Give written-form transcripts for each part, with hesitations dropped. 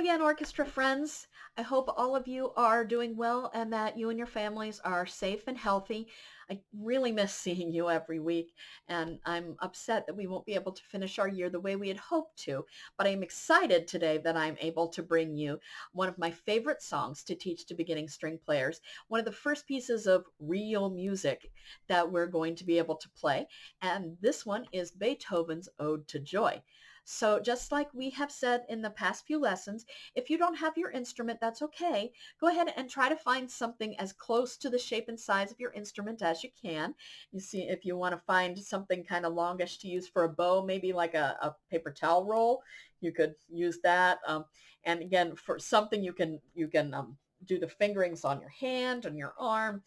again, orchestra friends. I hope all of you are doing well and that you and your families are safe and healthy. I really miss seeing you every week, and I'm upset that we won't be able to finish our year the way we had hoped to. But I'm excited today that I'm able to bring you one of my favorite songs to teach to beginning string players, one of the first pieces of real music that we're going to be able to play. And this one is Beethoven's Ode to Joy. So just like we have said in the past few lessons, if you don't have your instrument, that's okay. Go ahead and try to find something as close to the shape and size of your instrument as you can. You see, if you want to find something kind of longish to use for a bow, maybe like a paper towel roll, you could use that. And again, for something you can do the fingerings on your hand, on your arm,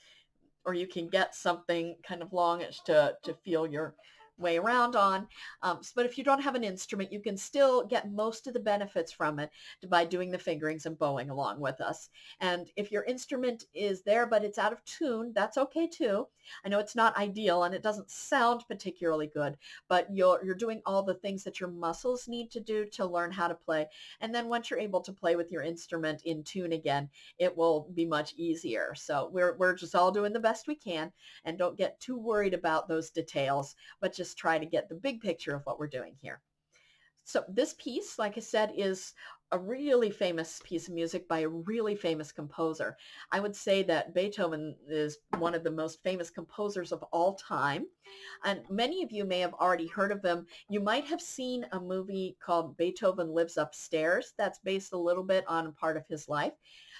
or you can get something kind of longish to feel your way around on. But if you don't have an instrument, you can still get most of the benefits from it by doing the fingerings and bowing along with us. And if your instrument is there, but it's out of tune, that's okay too. I know it's not ideal and it doesn't sound particularly good, but you're doing all the things that your muscles need to do to learn how to play. And then once you're able to play with your instrument in tune again, it will be much easier. So we're just all doing the best we can, and don't get too worried about those details, but just try to get the big picture of what we're doing here. So this piece, like I said, is a really famous piece of music by a really famous composer. I would say that Beethoven is one of the most famous composers of all time. And many of you may have already heard of him. You might have seen a movie called Beethoven Lives Upstairs that's based a little bit on part of his life.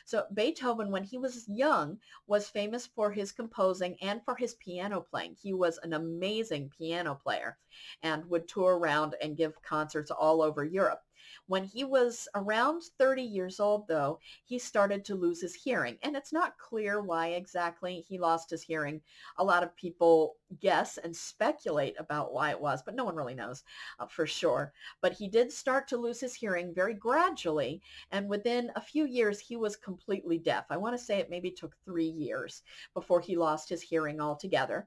So Beethoven, when he was young, was famous for his composing and for his piano playing. He was an amazing piano player and would tour around and give concerts all over Europe. When he was around 30 years old, though, he started to lose his hearing. And it's not clear why exactly he lost his hearing. A lot of people guess and speculate about why it was, but no one really knows for sure. But he did start to lose his hearing very gradually. And within a few years, he was completely deaf. I want to say it maybe took 3 years before he lost his hearing altogether.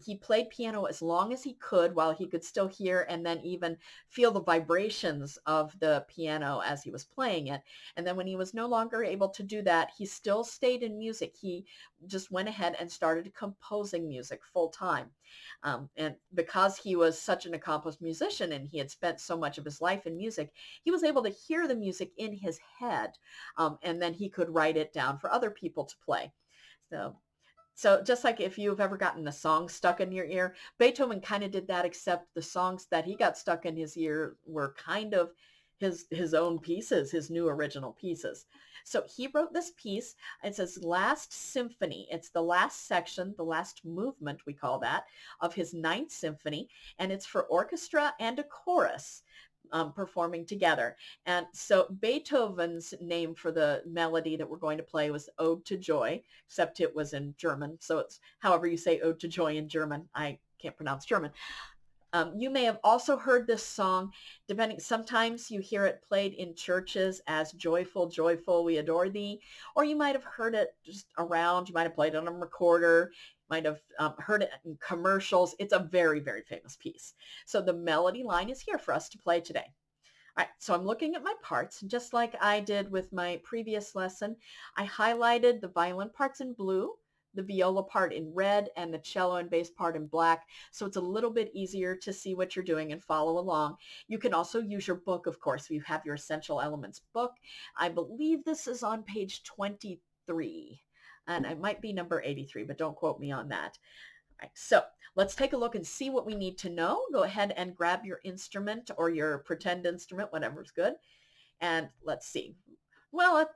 He played piano as long as he could while he could still hear and then even feel the vibrations of the piano as he was playing it. And then when he was no longer able to do that, he still stayed in music. He just went ahead and started composing music full time. And because he was such an accomplished musician and he had spent so much of his life in music, he was able to hear the music in his head. And then he could write it down for other people to play. So just like if you've ever gotten a song stuck in your ear, Beethoven kind of did that, except the songs that he got stuck in his ear were kind of his own pieces, his new original pieces. So he wrote this piece. It says Last Symphony. It's the last section, the last movement, we call that, of his Ninth Symphony, and it's for orchestra and a chorus. Performing together. And so Beethoven's name for the melody that we're going to play was Ode to Joy, except it was in German. So it's however you say Ode to Joy in German. I can't pronounce German. You may have also heard this song, sometimes you hear it played in churches as Joyful, Joyful, We Adore Thee, or you might have heard it just around. You might have played it on a recorder, might have heard it in commercials. It's a very, very famous piece. So the melody line is here for us to play today. All right, so I'm looking at my parts, and just like I did with my previous lesson, I highlighted the violin parts in blue, the viola part in red, and the cello and bass part in black, so it's a little bit easier to see what you're doing and follow along. You can also use your book, of course, if you have your Essential Elements book. I believe this is on page 23, and it might be number 83, but don't quote me on that. All right, so let's take a look and see what we need to know. Go ahead and grab your instrument or your pretend instrument, whatever's good, and let's see. Well,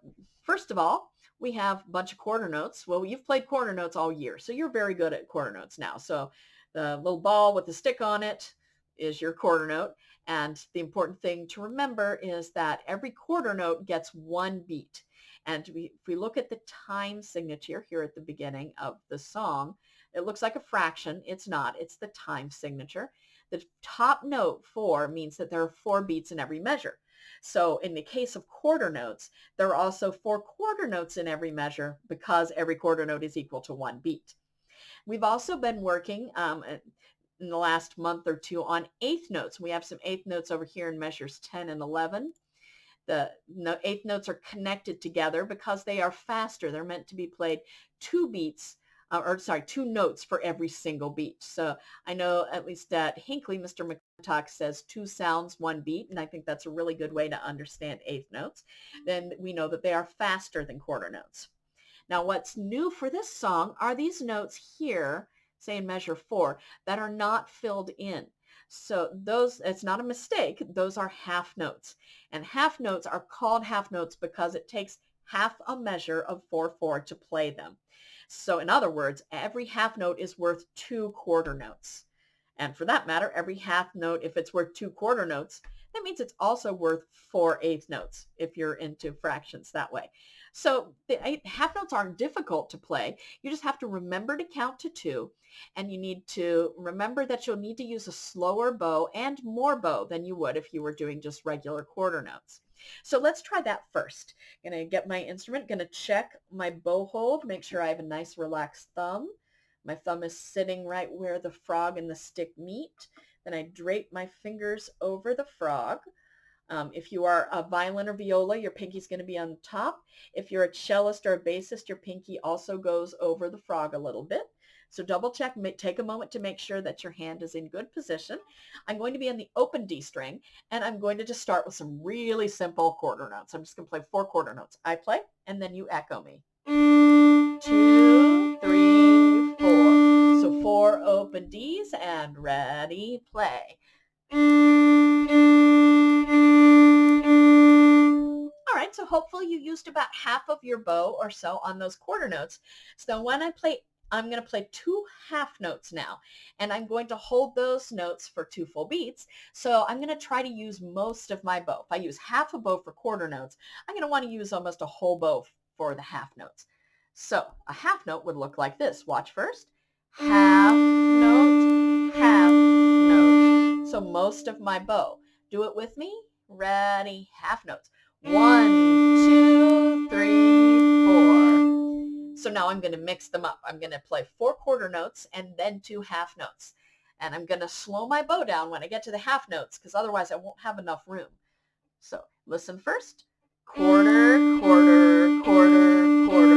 first of all, we have a bunch of quarter notes. Well, you've played quarter notes all year, so you're very good at quarter notes now. So the little ball with the stick on it is your quarter note. And the important thing to remember is that every quarter note gets one beat. And if we look at the time signature here at the beginning of the song, it looks like a fraction. It's not. It's the time signature. The top note, 4, means that there are 4 beats in every measure. So in the case of quarter notes, there are also 4 quarter notes in every measure because every quarter note is equal to 1 beat. We've also been working in the last month or two on eighth notes. We have some eighth notes over here in measures 10 and 11. The eighth notes are connected together because they are faster. They're meant to be played two beats, or sorry, two notes for every single beat. So I know at least at Hinckley, Mr. McClintock says two sounds, one beat, and I think that's a really good way to understand eighth notes. Then we know that they are faster than quarter notes. Now, what's new for this song are these notes here, say in measure 4, that are not filled in. So those, it's not a mistake, those are half notes. And half notes are called half notes because it takes half a measure of 4/4 to play them. So in other words, every half note is worth 2 quarter notes. And for that matter, every half note, if it's worth 2 quarter notes, that means it's also worth 4 eighth notes if you're into fractions that way. So the half notes aren't difficult to play. You just have to remember to count to 2, and you need to remember that you'll need to use a slower bow and more bow than you would if you were doing just regular quarter notes. So let's try that first. I'm going to get my instrument, going to check my bow hold, make sure I have a nice relaxed thumb. My thumb is sitting right where the frog and the stick meet. Then I drape my fingers over the frog. If you are a violin or viola, your pinky's going to be on top. If you're a cellist or a bassist, your pinky also goes over the frog a little bit. So double check, take a moment to make sure that your hand is in good position. I'm going to be on the open D string, and I'm going to just start with some really simple quarter notes. I'm just going to play 4 quarter notes. I play, and then you echo me. 2, 3, 4. So 4 open Ds, and ready, play. All right, so hopefully you used about half of your bow or so on those quarter notes. So when I play, I'm going to play 2 half notes now, and I'm going to hold those notes for 2 full beats. So I'm going to try to use most of my bow. If I use half a bow for quarter notes, I'm going to want to use almost a whole bow for the half notes. So a half note would look like this. Watch first. Half note, half note. So most of my bow. Do it with me. Ready, half notes. 1, 2, 3, 4. So now I'm going to mix them up. I'm going to play 4 quarter notes and then 2 half notes. And I'm going to slow my bow down when I get to the half notes because otherwise I won't have enough room. So listen first. Quarter, quarter, quarter, quarter.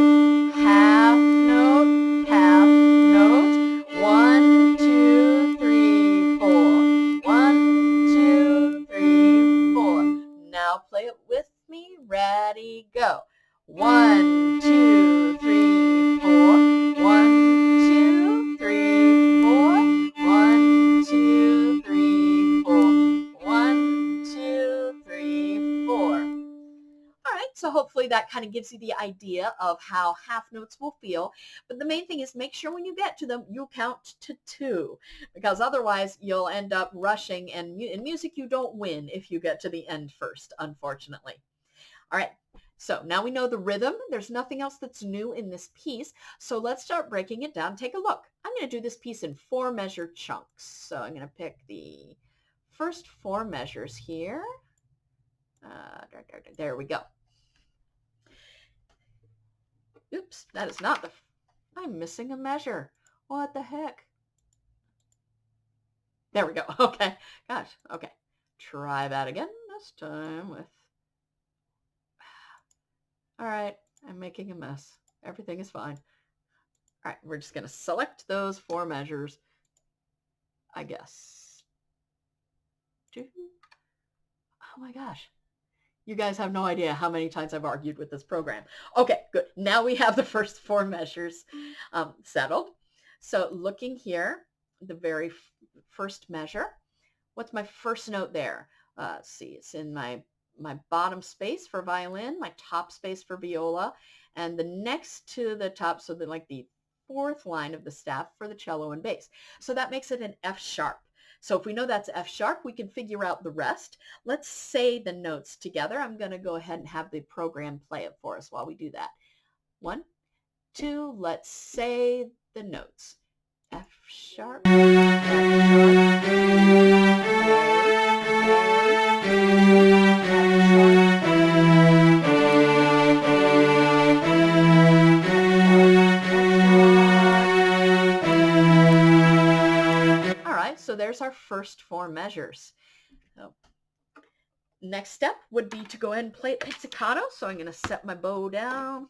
Half note, half note. 1, 2, 3, 4. 1, 2, 3, 4. Now play it with me. Ready, go. 1, 2, 3, 4. 1, 2, 3, 4. 1, 2, 3, 4. 1, 2, 3, 4. All right, so hopefully that kind of gives you the idea of how half notes will feel. But the main thing is make sure when you get to them, you count to 2, because otherwise you'll end up rushing, and in music you don't win if you get to the end first, unfortunately. All right, so now we know the rhythm. There's nothing else that's new in this piece. So let's start breaking it down. Take a look. I'm going to do this piece in 4 measure chunks. So I'm going to pick the first 4 measures here. There we go. Oops, that is not the, I'm missing a measure. What the heck? There we go. Okay, gosh, okay. Try that again, this time with, all right, I'm making a mess. Everything is fine. All right, we're just going to select those 4 measures, I guess. Oh my gosh. You guys have no idea how many times I've argued with this program. Okay, good. Now we have the first 4 measures settled. So looking here, the very first measure, what's my first note there? Let's see, it's in my bottom space for violin, my top space for viola, and the next to the top, so like the 4th line of the staff for the cello and bass. So that makes it an F sharp. So if we know that's F sharp, we can figure out the rest. Let's say the notes together. I'm going to go ahead and have the program play it for us while we do that. 1, 2, let's say the notes. F sharp, F sharp, so there's our first 4 measures. So Next step would be to go ahead and play it pizzicato. So I'm going to set my bow down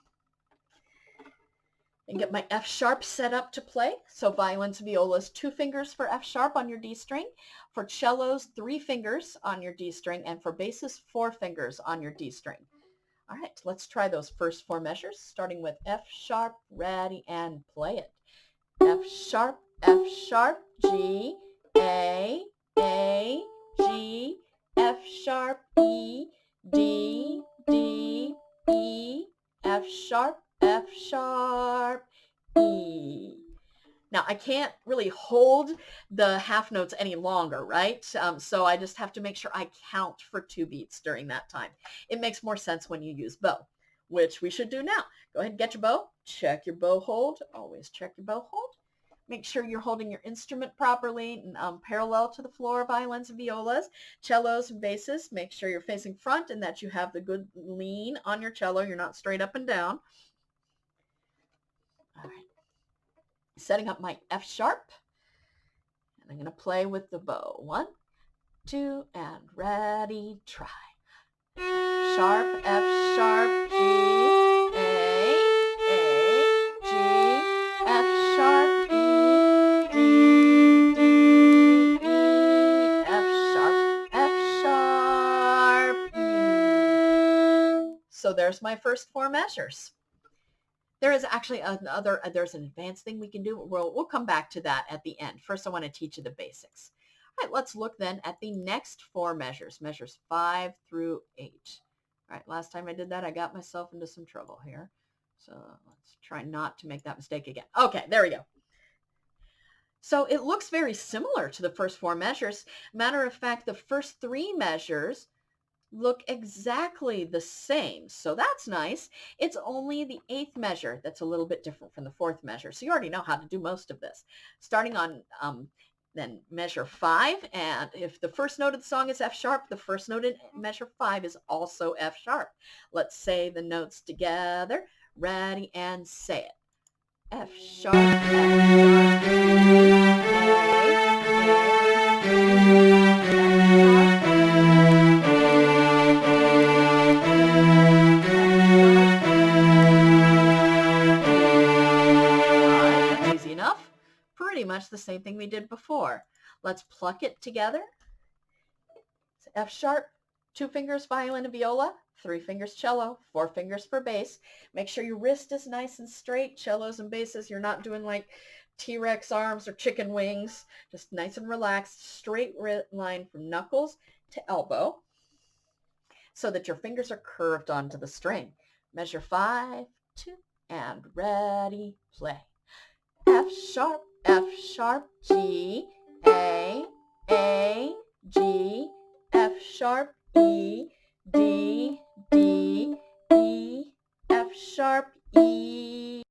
and get my F sharp set up to play. So violins, violas, 2 fingers for F sharp on your D string. For cellos, 3 fingers on your D string. And for basses, 4 fingers on your D string. All right, let's try those first 4 measures, starting with F sharp, ready, and play it. F sharp, G, A, G, F sharp, E, D, E, F sharp, E. Now, I can't really hold the half notes any longer, right? So I just have to make sure I count for 2 beats during that time. It makes more sense when you use bow, which we should do now. Go ahead and get your bow. Check your bow hold. Always check your bow hold. Make sure you're holding your instrument properly, parallel to the floor, violins and violas, cellos and basses. Make sure you're facing front and that you have the good lean on your cello. You're not straight up and down. All right. Setting up my F sharp. And I'm going to play with the bow. 1, 2, and ready, try. F sharp, G, A, G, F sharp, E, D, E, F sharp, E. So there's my first 4 measures. There is actually there's an advanced thing we can do. We'll come back to that at the end. First, I want to teach you the basics. All right, let's look then at the next 4 measures, measures 5 through 8. All right, last time I did that, I got myself into some trouble here. So let's try not to make that mistake again. Okay, there we go. So it looks very similar to the first 4 measures. Matter of fact, the first 3 measures look exactly the same. So that's nice. It's only the 8th measure that's a little bit different from the 4th measure. So you already know how to do most of this. Starting on then measure 5, and if the first note of the song is F sharp, the first note in measure 5 is also F sharp. Let's say the notes together. Ready, and say it. F sharp, F sharp, easy enough. Pretty much the same thing we did before. Let's pluck it together. F sharp, 2 fingers violin and viola, 3 fingers cello, 4 fingers for bass. Make sure your wrist is nice and straight. Cellos and basses, you're not doing like T-Rex arms or chicken wings. Just nice and relaxed, straight line from knuckles to elbow so that your fingers are curved onto the string. Measure 5, 2, and ready, play. F sharp, G, A, G, F sharp, E, D, E, F sharp, E,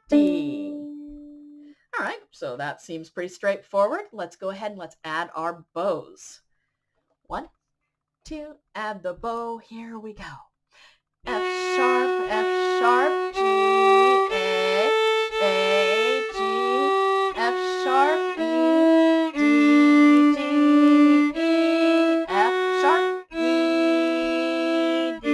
D. All right, so that seems pretty straightforward. Let's go ahead and let's add our bows. 1, 2, add the bow. Here we go. F sharp, G, A, G, F sharp, E, D, E, F sharp, E, D.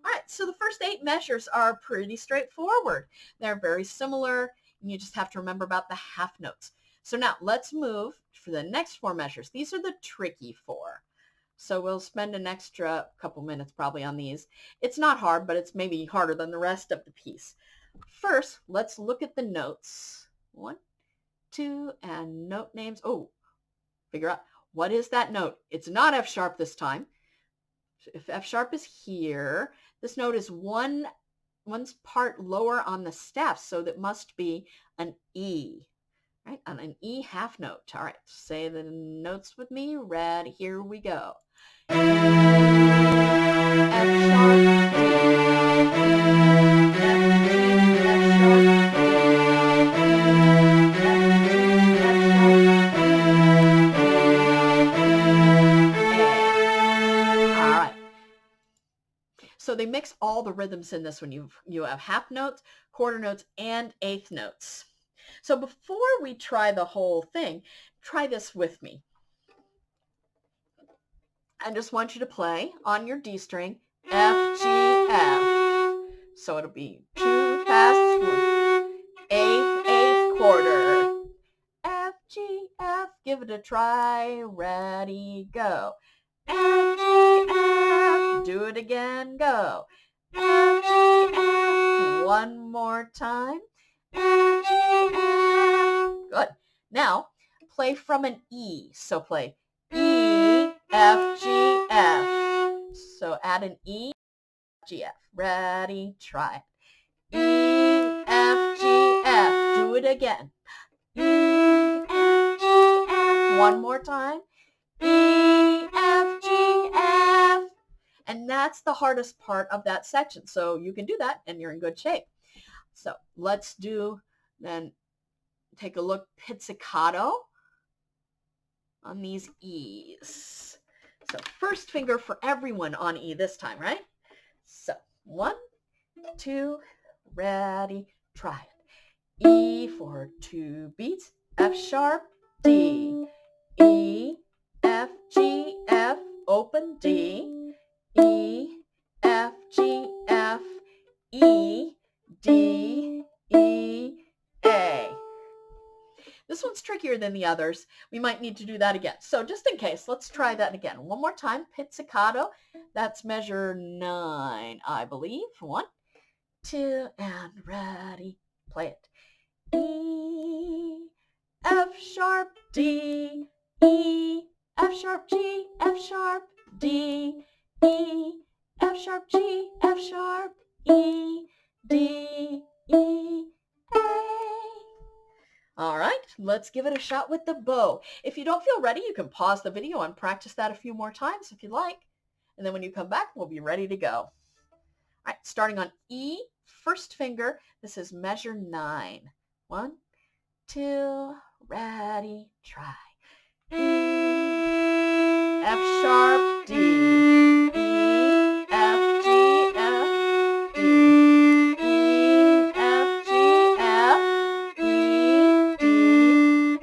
All right, so the first 8 measures are pretty straightforward. They're very similar, and you just have to remember about the half notes. So now let's move for the next 4 measures. These are the tricky 4. So we'll spend an extra couple minutes probably on these. It's not hard, but it's maybe harder than the rest of the piece. First, let's look at the notes. 1, 2, and note names. Oh, figure out what is that note. It's not F sharp this time. If F sharp is here, this note is one's part lower on the staff, so that must be an E. Right, on an E half note. All right, say the notes with me. Ready, here we go. F sharp, D, F sharp, All right. So they mix all the rhythms in this one. You have half notes, quarter notes, and eighth notes. So before we try the whole thing, try this with me. I just want you to play on your D string F, G, F. So it'll be 2 fast, 8 quarter. F, G, F, give it a try, ready, go. F, G, F, do it again, go. F, G, F, one more time. F, G, F. Good. Now, play from an E. So play E, F, G, F. So add an E, F, G, F. Ready, try it. E, F, G, F. Do it again. E, F, G, F. One more time. E, F, G, F. And that's the hardest part of that section. So you can do that and you're in good shape. So let's do, then take a look, pizzicato on these E's. So first finger for everyone on E this time, right? So 1, 2, ready, try it. E for 2 beats, F sharp, D, E, F, G, F, open D, E, F, G, F, E, D, E, A. This one's trickier than the others. We might need to do that again. So just in case, let's try that again. One more time, pizzicato. That's measure 9, I believe. 1, 2, and ready. Play it. E, F sharp, D, E, F sharp, G, F sharp, D, E, F sharp, G, F sharp, E, D, E, A. All right, let's give it a shot with the bow. If you don't feel ready, you can pause the video and practice that a few more times if you'd like. And then when you come back, we'll be ready to go. All right, starting on E, first finger, this is measure 9. 1, 2, ready, try. E, F sharp, D, E, F, G, F, D, E, F, G, F, E, D,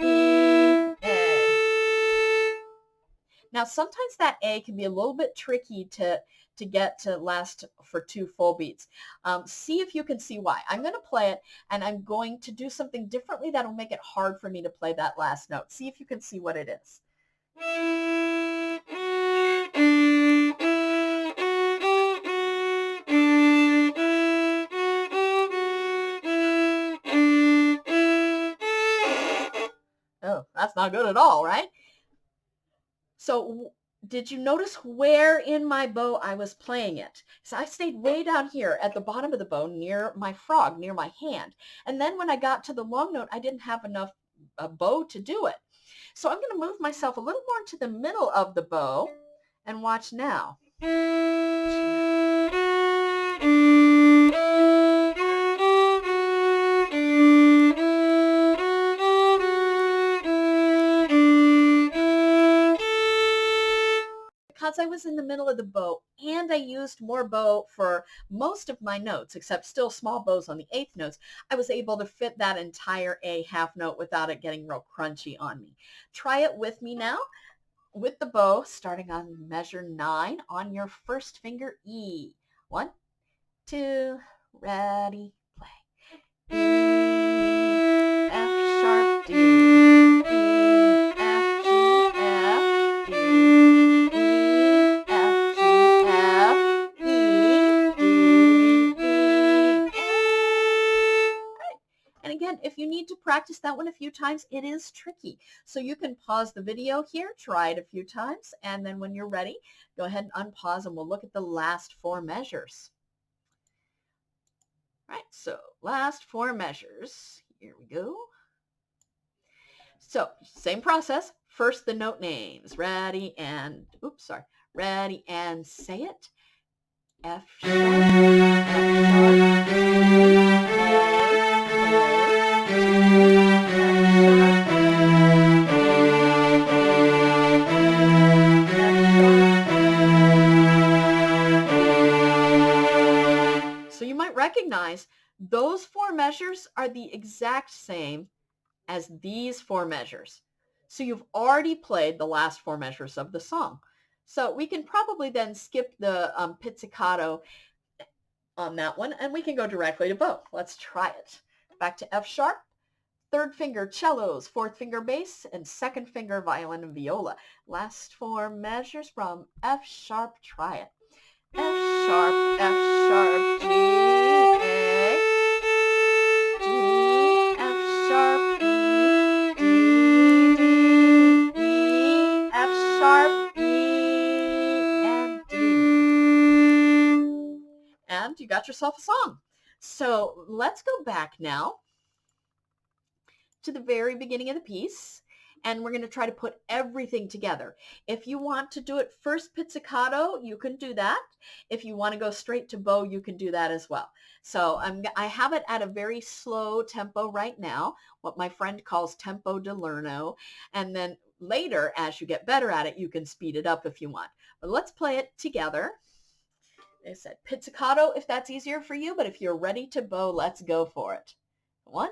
E, A. Now sometimes that A can be a little bit tricky to get to last for 2 full beats. See if you can see why. I'm going to play it and I'm going to do something differently that'll make it hard for me to play that last note. See if you can see what it is. Oh, that's not good at all, right? So did you notice where in my bow I was playing it? So I stayed way down here at the bottom of the bow near my frog, near my hand. And then when I got to the long note, I didn't have enough bow to do it. So I'm going to move myself a little more to the middle of the bow and watch now. Because I was in the middle of the bow and I used more bow for most of my notes, except still small bows on the 8th notes, I was able to fit that entire A half note without it getting real crunchy on me. Try it with me now with the bow, starting on measure 9 on your first finger, E. 1, 2, ready, play. E, F sharp, D, E, F, G, F, D, E, F, G, F, E, D, E, A. And again, if you need to practice that one a few times, it is tricky. So you can pause the video here, try it a few times, and then when you're ready, go ahead and unpause and we'll look at the last 4 measures. All right, so last 4 measures. Here we go. So same process. First the note names. Ready and, oops, sorry. Ready and say it. F sharp, F sharp, So you might recognize those 4 measures are the exact same as these 4 measures. So you've already played the last 4 measures of the song. So we can probably then skip the pizzicato on that one, and we can go directly to bow. Let's try it. Back to F sharp, third finger cellos, fourth finger bass, and second finger violin and viola. Last four measures from F sharp. Try it. F sharp, F sharp, G, A, G, F sharp, E, D, D, E, F sharp, E, and D. And you got yourself a song. So let's go back now to the very beginning of the piece, and we're going to try to put everything together. If you want to do it first pizzicato, you can do that. If you want to go straight to bow, you can do that as well. So I have it at a very slow tempo right now, what my friend calls tempo di lerno, and then later, as you get better at it, you can speed it up if you want. But let's play it together. I said pizzicato if that's easier for you, but if you're ready to bow, let's go for it. 1,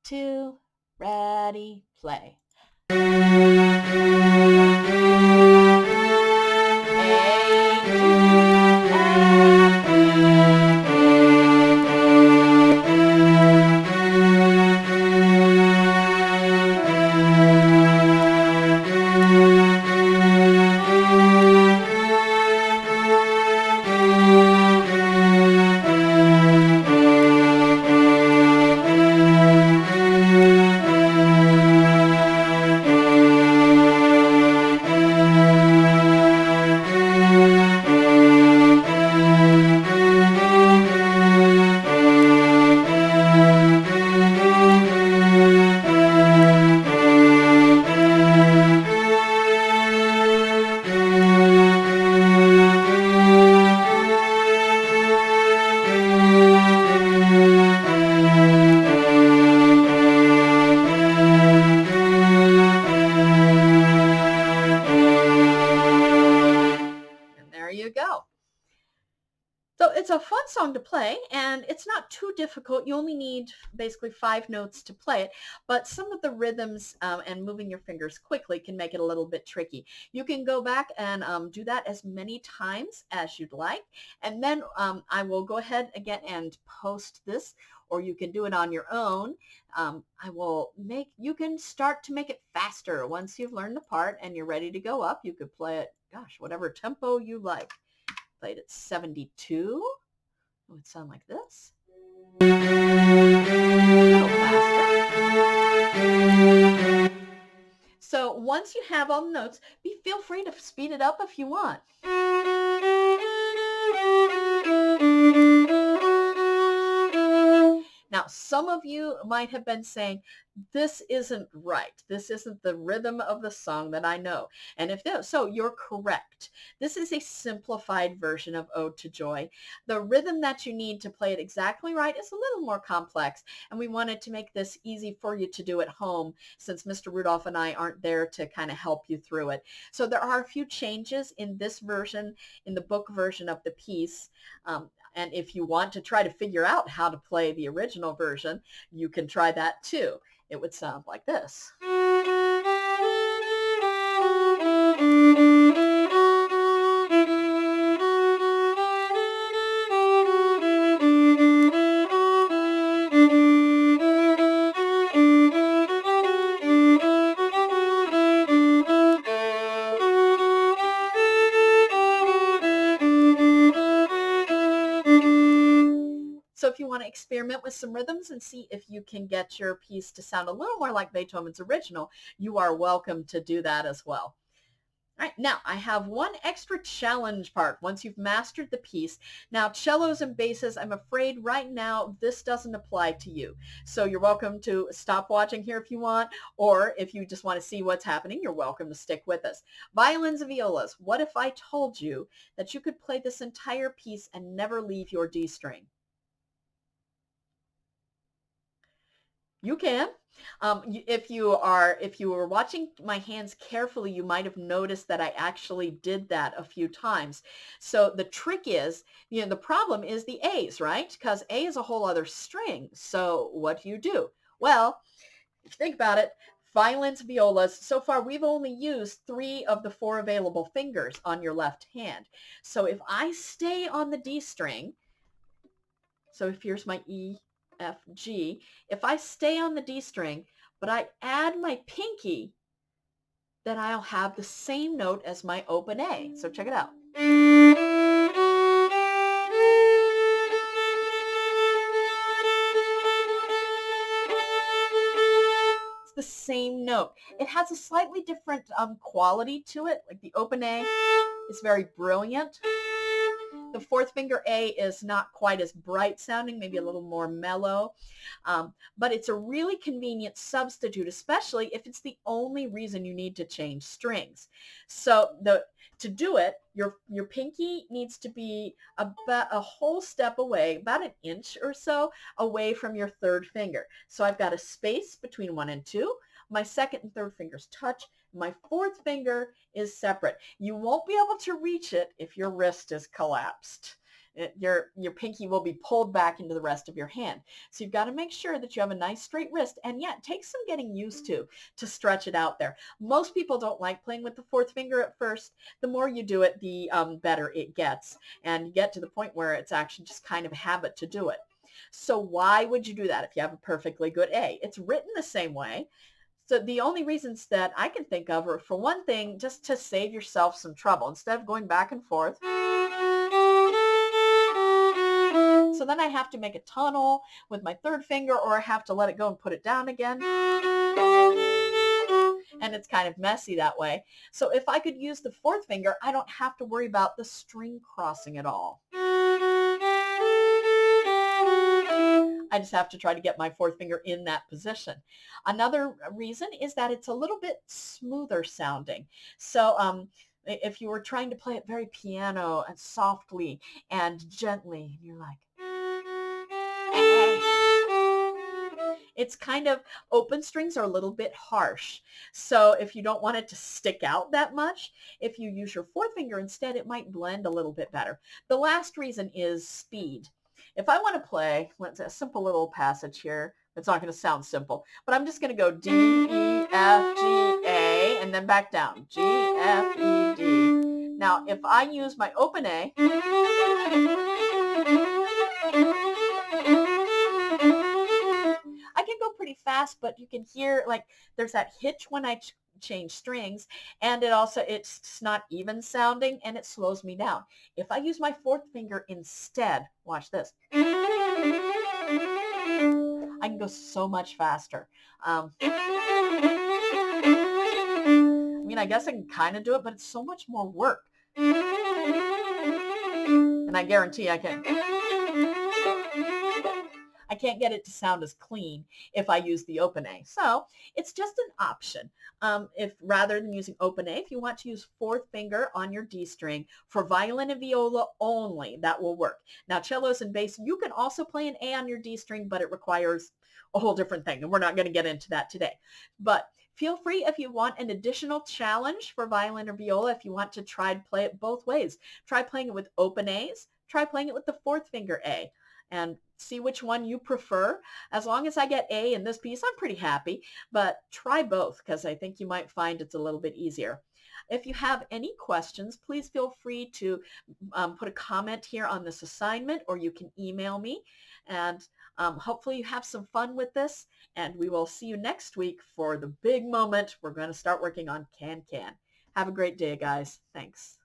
2, ready, play. There you go. So it's a fun song to play, and it's not too difficult. You only need basically 5 notes to play it, but some of the rhythms and moving your fingers quickly can make it a little bit tricky. You can go back and do that as many times as you'd like, and then I will go ahead again and post this, or you can do it on your own. You can start to make it faster. Once you've learned the part and you're ready to go up, you could play it, gosh, whatever tempo you like. Played at 72. It would sound like this. A little faster. So once you have all the notes, feel free to speed it up if you want. Now, some of you might have been saying, this isn't right. This isn't the rhythm of the song that I know. And if so, you're correct. This is a simplified version of Ode to Joy. The rhythm that you need to play it exactly right is a little more complex, and we wanted to make this easy for you to do at home since Mr. Rudolph and I aren't there to kind of help you through it. So there are a few changes in this version, in the book version of the piece. And if you want to try to figure out how to play the original version, you can try that too. It would sound like this. So if you want to experiment with some rhythms and see if you can get your piece to sound a little more like Beethoven's original, you are welcome to do that as well. All right, now I have one extra challenge part once you've mastered the piece. Now, cellos and basses, I'm afraid right now this doesn't apply to you. So you're welcome to stop watching here if you want, or if you just want to see what's happening, you're welcome to stick with us. Violins and violas, what if I told you that you could play this entire piece and never leave your D string? You can. If you were watching my hands carefully, you might have noticed that I actually did that a few times. So the trick is, the problem is the A's, right? Because A is a whole other string. So what do? Well, if you think about it, Violins, violas. So far, we've only used 3 of the 4 available fingers on your left hand. So if I stay on the D string, so if here's my E, F, G, if I stay on the D string, but I add my pinky, then I'll have the same note as my open A. So check it out. It's the same note. It has a slightly different quality to it. Like the open A is very brilliant. The fourth finger A is not quite as bright sounding, maybe a little more mellow, but it's a really convenient substitute, especially if it's the only reason you need to change strings. So to do it, your pinky needs to be about a whole step away, about an inch or so away from your third finger. So I've got a space between 1 and 2. My second and third fingers touch. My fourth finger is separate. You won't be able to reach it if your wrist is collapsed. Your pinky will be pulled back into the rest of your hand. So you've got to make sure that you have a nice straight wrist, and yeah, it takes some getting used to stretch it out there. Most people don't like playing with the fourth finger at first. The more you do it, the better it gets, and you get to the point where it's actually just kind of a habit to do it. So why would you do that if you have a perfectly good A? It's written the same way. So the only reasons that I can think of are, for one thing, just to save yourself some trouble. Instead of going back and forth, so then I have to make a tunnel with my third finger, or I have to let it go and put it down again. And it's kind of messy that way. So if I could use the fourth finger, I don't have to worry about the string crossing at all. I just have to try to get my fourth finger in that position. Another reason is that it's a little bit smoother sounding. So if you were trying to play it very piano and softly and gently, and you're like, it's kind of, open strings are a little bit harsh. So if you don't want it to stick out that much, if you use your fourth finger instead, it might blend a little bit better. The last reason is speed. If I want to play, let's a simple little passage here. It's not going to sound simple, but I'm just going to go D, E, F, G, A, and then back down. G, F, E, D. Now, if I use my open A, I can go pretty fast, but you can hear, like, there's that hitch when I change strings, and it's not even sounding, and it slows me down. If I use my fourth finger instead, watch this, I can go so much faster. I mean, I guess I can kind of do it, but it's so much more work. And I guarantee I can't get it to sound as clean if I use the open A. So it's just an option. If rather than using open A, if you want to use fourth finger on your D string for violin and viola only, that will work. Now, cellos and bass, you can also play an A on your D string, but it requires a whole different thing, and we're not going to get into that today. But feel free, if you want an additional challenge for violin or viola, if you want to try to play it both ways. Try playing it with open A's. Try playing it with the fourth finger A, and see which one you prefer. As long as I get A in this piece, I'm pretty happy, but try both, because I think you might find it's a little bit easier. If you have any questions, please feel free to put a comment here on this assignment, or you can email me, and hopefully you have some fun with this, and we will see you next week for the big moment. We're going to start working on Can Can. Have a great day, guys. Thanks.